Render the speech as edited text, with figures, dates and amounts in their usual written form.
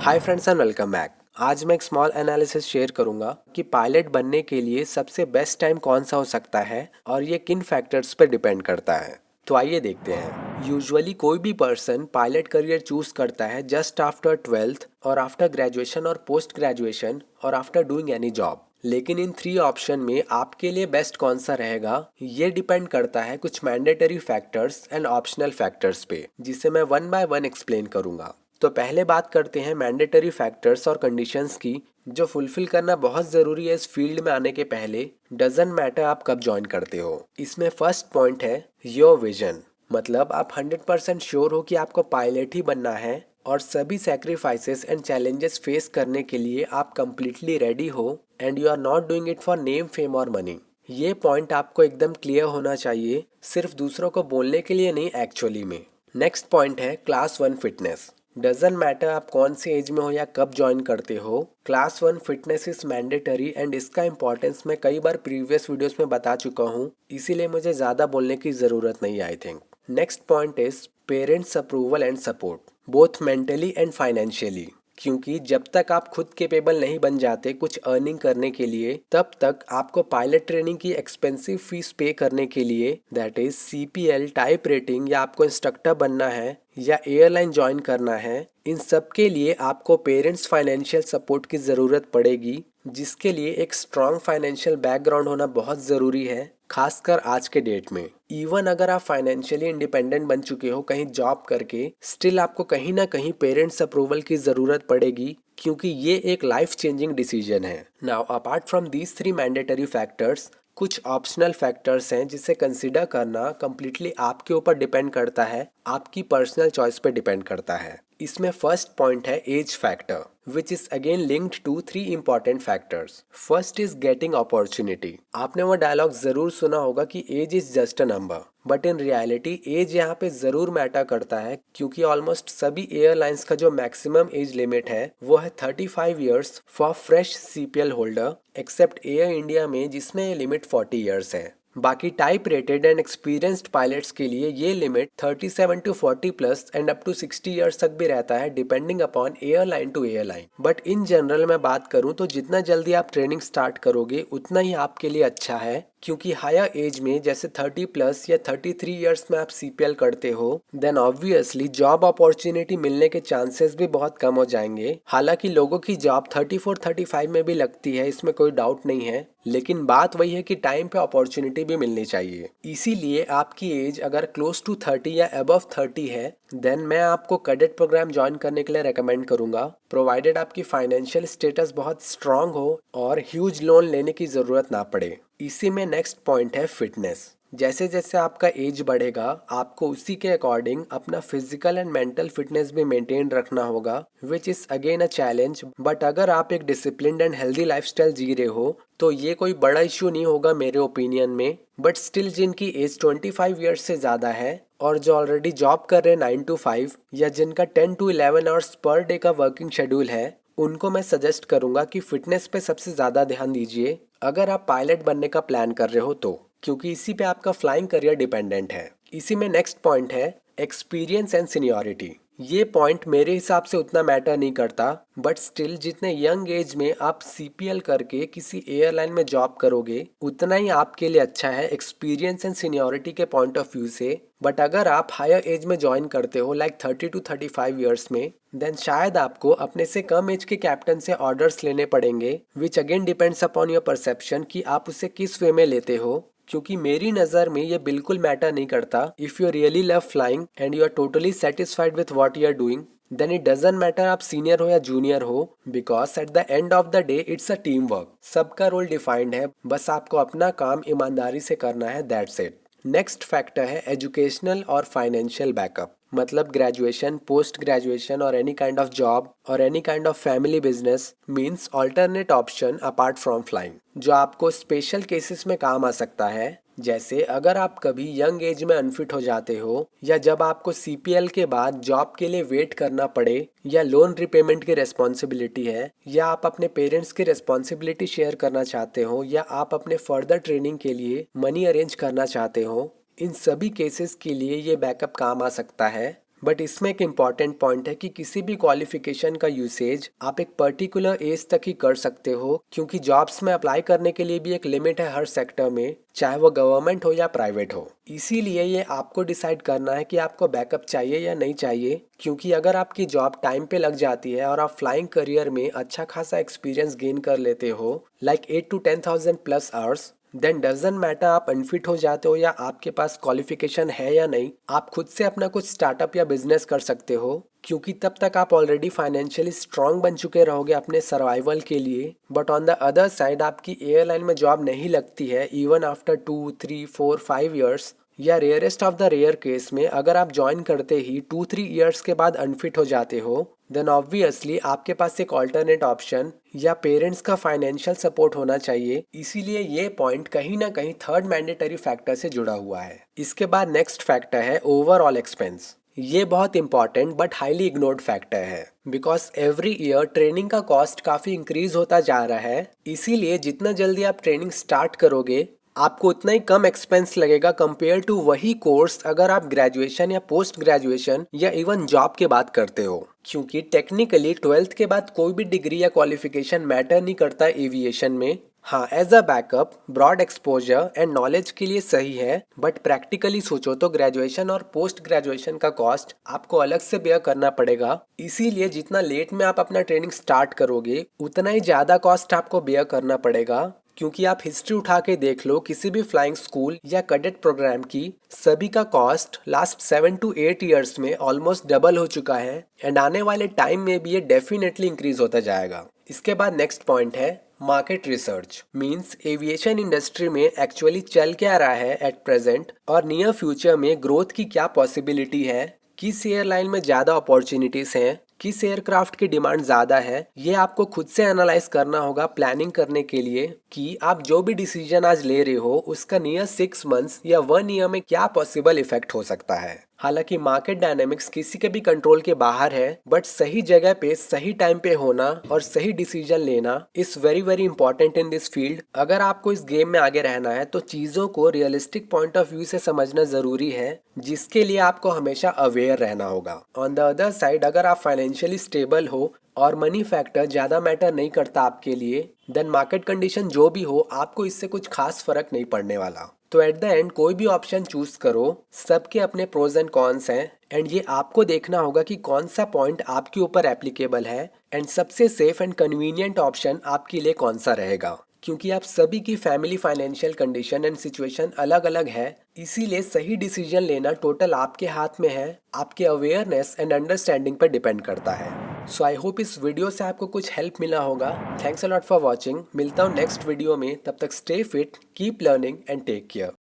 Hi friends and welcome back. आज मैं एक स्मॉल एनालिसिस शेयर करूंगा कि पायलट बनने के लिए सबसे बेस्ट टाइम कौन सा हो सकता है और ये किन फैक्टर्स पर डिपेंड करता है। तो आइए देखते हैं। यूजुअली कोई भी पर्सन पायलट करियर चूज करता है जस्ट आफ्टर 12th और आफ्टर ग्रेजुएशन और पोस्ट ग्रेजुएशन और आफ्टर डूइंग एनी जॉब। लेकिन इन थ्री ऑप्शन में आपके लिए बेस्ट कौन सा रहेगा ये डिपेंड करता है कुछ mandatory factors and optional factors पे, जिसे मैं वन बाय वन एक्सप्लेन करूंगा। तो पहले बात करते हैं मैंडेटरी फैक्टर्स और कंडीशंस की जो फुलफिल करना बहुत ज़रूरी है इस फील्ड में आने के पहले। डजंट मैटर आप कब ज्वाइन करते हो। इसमें फर्स्ट पॉइंट है योर विजन। मतलब आप 100% श्योर हो कि आपको पायलट ही बनना है और सभी सेक्रीफाइसेस एंड चैलेंजेस फेस करने के लिए आप कंप्लीटली रेडी हो and you are not doing it for name fame और मनी। ये पॉइंट आपको एकदम क्लियर होना चाहिए, सिर्फ दूसरों को बोलने के लिए नहीं, एक्चुअली में। नेक्स्ट पॉइंट है क्लास 1 फिटनेस। डजेंट मैटर आप कौन सी एज में हो या कब ज्वाइन करते हो, class 1 fitness is mandatory and इसका इंपॉर्टेंस मैं कई बार प्रीवियस वीडियोस में बता चुका हूँ, इसीलिए मुझे ज़्यादा बोलने की ज़रूरत नहीं, I think. Next point is parents approval and support, both mentally and financially. क्योंकि जब तक आप खुद केपेबल नहीं बन जाते कुछ अर्निंग करने के लिए, तब तक आपको पायलट ट्रेनिंग की एक्सपेंसिव फीस पे करने के लिए, that is CPL, type rating, या आपको इंस्ट्रक्टर बनना है या एयरलाइन ज्वाइन करना है, इन सब के लिए आपको पेरेंट्स फाइनेंशियल सपोर्ट की ज़रूरत पड़ेगी, जिसके लिए एक स्ट्रॉन्ग फाइनेंशियल बैकग्राउंड होना बहुत ज़रूरी है, खासकर आज के डेट में। इवन अगर आप फाइनेंशियली इंडिपेंडेंट बन चुके हो कहीं जॉब करके, स्टिल आपको कहीं ना कहीं पेरेंट्स अप्रूवल की ज़रूरत पड़ेगी, क्योंकि ये एक लाइफ चेंजिंग डिसीजन है। Now apart from these three mandatory factors, कुछ ऑप्शनल फैक्टर्स हैं जिसे कंसिडर करना कंप्लीटली आपके ऊपर डिपेंड करता है, आपकी पर्सनल चॉइस पे डिपेंड करता है। इसमें फर्स्ट पॉइंट है age factor, which is again linked to three important factors. First is getting opportunity. आपने वो डायलॉग जरूर सुना होगा कि age is just a number, but in reality age यहाँ पे जरूर मैटर करता है, क्योंकि ऑलमोस्ट सभी एयरलाइंस का जो मैक्सिमम एज लिमिट है वो है 35 years for fresh CPL holder, except Air India में जिसमें ये लिमिट 40 ईयर्स है। बाकी type rated and experienced pilots के लिए ये limit 37 to 40 plus and up to 60 years तक भी रहता है, depending upon airline to airline. But in general मैं बात करूं तो जितना जल्दी आप ट्रेनिंग स्टार्ट करोगे उतना ही आपके लिए अच्छा है, क्योंकि हायर एज में जैसे 30 प्लस या 33 ईयर्स में आप CPL करते हो, देन ऑब्वियसली जॉब अपॉर्चुनिटी मिलने के चांसेस भी बहुत कम हो जाएंगे। हालांकि लोगों की जॉब 34-35 में भी लगती है, इसमें कोई डाउट नहीं है, लेकिन बात वही है कि टाइम पे अपॉर्चुनिटी भी मिलनी चाहिए। इसीलिए आपकी एज अगर क्लोज टू 30 या अबव 30 है, देन मैं आपको कैडेट प्रोग्राम ज्वाइन करने के लिए रेकमेंड करूंगा, प्रोवाइडेड आपकी फाइनेंशियल स्टेटस बहुत स्ट्रांग हो और ह्यूज लोन लेने की जरूरत ना पड़े। इसी में नेक्स्ट पॉइंट है फिटनेस। जैसे जैसे आपका एज बढ़ेगा आपको उसी के अकॉर्डिंग अपना फिजिकल एंड मेंटल फिटनेस भी मेंटेन रखना होगा, विच is again a challenge. But अगर आप एक डिसिप्लिन्ड एंड हेल्दी लाइफस्टाइल जी रहे हो तो ये कोई बड़ा इश्यू नहीं होगा मेरे ओपिनियन में। बट स्टिल जिनकी एज 25 ईयर्स से ज़्यादा है और जो ऑलरेडी जॉब कर रहे हैं 9 to 5, या जिनका 10 to 11 आवर्स पर डे का वर्किंग शेड्यूल है, उनको मैं सजेस्ट करूंगा कि फिटनेस पे सबसे ज़्यादा ध्यान दीजिए अगर आप पायलट बनने का प्लान कर रहे हो तो, क्योंकि इसी पे आपका फ्लाइंग करियर डिपेंडेंट है। इसी में नेक्स्ट पॉइंट है एक्सपीरियंस एंड सीनियरिटी। ये पॉइंट मेरे हिसाब से उतना मैटर नहीं करता, बट स्टिल जितने यंग एज में आप CPL करके किसी एयरलाइन में जॉब करोगे उतना ही आपके लिए अच्छा है एक्सपीरियंस एंड सीनियरिटी के पॉइंट ऑफ व्यू से। बट अगर आप हायर एज में ज्वाइन करते हो लाइक 30 to 35 ईयर्स में, देन शायद आपको अपने से कम एज के कैप्टन से ऑर्डर्स लेने पड़ेंगे, which again depends upon your perception कि आप उसे किस वे में लेते हो। क्योंकि मेरी नज़र में ये बिल्कुल मैटर नहीं करता। If you really love flying and you are totally satisfied with what you are doing, then it doesn't matter आप सीनियर हो या जूनियर हो, because at the end of the day it's a team work. सबका role defined है, बस आपको अपना काम ईमानदारी से करना है, दैट्स इट। नेक्स्ट फैक्टर है एजुकेशनल और फाइनेंशियल बैकअप। मतलब ग्रेजुएशन, पोस्ट ग्रेजुएशन और एनी काइंड ऑफ जॉब और any kind of family business means alternate option apart from flying, जो आपको स्पेशल केसेस में काम आ सकता है। जैसे अगर आप कभी यंग एज में अनफिट हो जाते हो, या जब आपको CPL के बाद जॉब के लिए वेट करना पड़े, या लोन रिपेमेंट की रेस्पॉन्सिबिलिटी है, या आप अपने पेरेंट्स की रेस्पॉन्सिबिलिटी शेयर करना चाहते हो, या आप अपने फर्दर ट्रेनिंग के लिए मनी अरेंज करना चाहते हो, इन सभी केसेस के लिए ये बैकअप काम आ सकता है। बट इसमें एक इम्पॉर्टेंट पॉइंट है कि किसी भी क्वालिफिकेशन का यूसेज आप एक पर्टिकुलर एज तक ही कर सकते हो, क्योंकि जॉब्स में अप्लाई करने के लिए भी एक लिमिट है हर सेक्टर में, चाहे वो गवर्नमेंट हो या प्राइवेट हो। इसीलिए ये आपको डिसाइड करना है कि आपको बैकअप चाहिए या नहीं चाहिए, क्योंकि अगर आपकी जॉब टाइम पे लग जाती है और आप फ्लाइंग करियर में अच्छा खासा एक्सपीरियंस गेन कर लेते हो, like 8 to 10,000 plus hours, then doesn't matter आप अनफिट हो जाते हो या आपके पास क्वालिफिकेशन है या नहीं, आप खुद से अपना कुछ स्टार्टअप या बिजनेस कर सकते हो, क्योंकि तब तक आप ऑलरेडी फाइनेंशियली स्ट्रांग बन चुके रहोगे अपने सर्वाइवल के लिए। But on the other side आपकी एयरलाइन में जॉब नहीं लगती है इवन आफ्टर 2 3 4 5 ईयर्स, या rarest of the rare case में अगर आप ज्वाइन करते ही 2 3 ईयर्स के बाद अनफिट हो जाते हो, देन ऑब्वियसली आपके पास एक ऑल्टरनेट ऑप्शन या पेरेंट्स का फाइनेंशियल सपोर्ट होना चाहिए। इसीलिए ये पॉइंट कहीं ना कहीं थर्ड मैंडेटरी फैक्टर से जुड़ा हुआ है। इसके बाद नेक्स्ट फैक्टर है ओवरऑल एक्सपेंस। ये बहुत important but highly ignored factor है, बिकॉज एवरी ईयर ट्रेनिंग का कॉस्ट काफी इंक्रीज होता जा रहा है। इसीलिए जितना जल्दी आप ट्रेनिंग स्टार्ट करोगे, आपको उतना ही कम एक्सपेंस लगेगा कंपेयर टू वही कोर्स अगर आप ग्रेजुएशन या पोस्ट ग्रेजुएशन या इवन जॉब के बात करते हो, क्योंकि टेक्निकली 12th के बाद कोई भी डिग्री या क्वालिफिकेशन मैटर नहीं करता एविएशन में। हाँ, as a backup broad exposure and knowledge के लिए सही है, बट प्रैक्टिकली सोचो तो ग्रेजुएशन और पोस्ट ग्रेजुएशन का कॉस्ट आपको अलग से बेयर करना पड़ेगा। इसीलिए जितना लेट में आप अपना ट्रेनिंग स्टार्ट करोगे, उतना ही ज्यादा कॉस्ट आपको बेयर करना पड़ेगा, क्योंकि आप हिस्ट्री उठा के देख लो किसी भी फ्लाइंग स्कूल या कैडेट प्रोग्राम की, सभी का कॉस्ट लास्ट 7 to 8 ईयर्स में ऑलमोस्ट डबल हो चुका है, एंड आने वाले टाइम में भी ये डेफिनेटली इंक्रीज होता जाएगा। इसके बाद नेक्स्ट पॉइंट है market research. Means aviation industry में एक्चुअली चल क्या रहा है एट प्रेजेंट, और नियर फ्यूचर में ग्रोथ की क्या पॉसिबिलिटी है, किस एयरलाइन में ज्यादा अपॉर्चुनिटीज हैं, किस एयरक्राफ्ट की डिमांड ज्यादा है। ये आपको खुद से एनालाइज करना होगा प्लानिंग करने के लिए कि आप जो भी डिसीजन आज ले रहे हो उसका नियर 6 मंथ्स या 1 ईयर में क्या पॉसिबल इफेक्ट हो सकता है। हालांकि मार्केट डायनेमिक्स किसी के भी कंट्रोल के बाहर है, बट सही जगह पे सही टाइम पे होना और सही डिसीजन लेना is very very important in this field. अगर आपको इस गेम में आगे रहना है तो चीजों को रियलिस्टिक पॉइंट ऑफ व्यू से समझना जरूरी है, जिसके लिए आपको हमेशा अवेयर रहना होगा। ऑन द अदर साइड अगर आप फाइनेंशियली स्टेबल हो और मनी फैक्टर ज्यादा मैटर नहीं करता आपके लिए, देन मार्केट कंडीशन जो भी हो आपको इससे कुछ खास फर्क नहीं पड़ने वाला। तो एट द एंड कोई भी ऑप्शन चूज करो, सबके अपने प्रोज एंड कॉन्स हैं, एंड ये आपको देखना होगा कि कौन सा पॉइंट आपके ऊपर एप्लीकेबल है एंड सबसे सेफ एंड कन्वीनियंट ऑप्शन आपके लिए कौन सा रहेगा, क्योंकि आप सभी की family financial condition and situation अलग अलग है। इसीलिए सही डिसीजन लेना टोटल आपके हाथ में है, आपके अवेयरनेस एंड अंडरस्टैंडिंग पर डिपेंड करता है। सो आई होप इस वीडियो से आपको कुछ हेल्प मिला होगा। Thanks a lot for watching. मिलता हूँ नेक्स्ट वीडियो में, तब तक stay fit, keep learning and take care.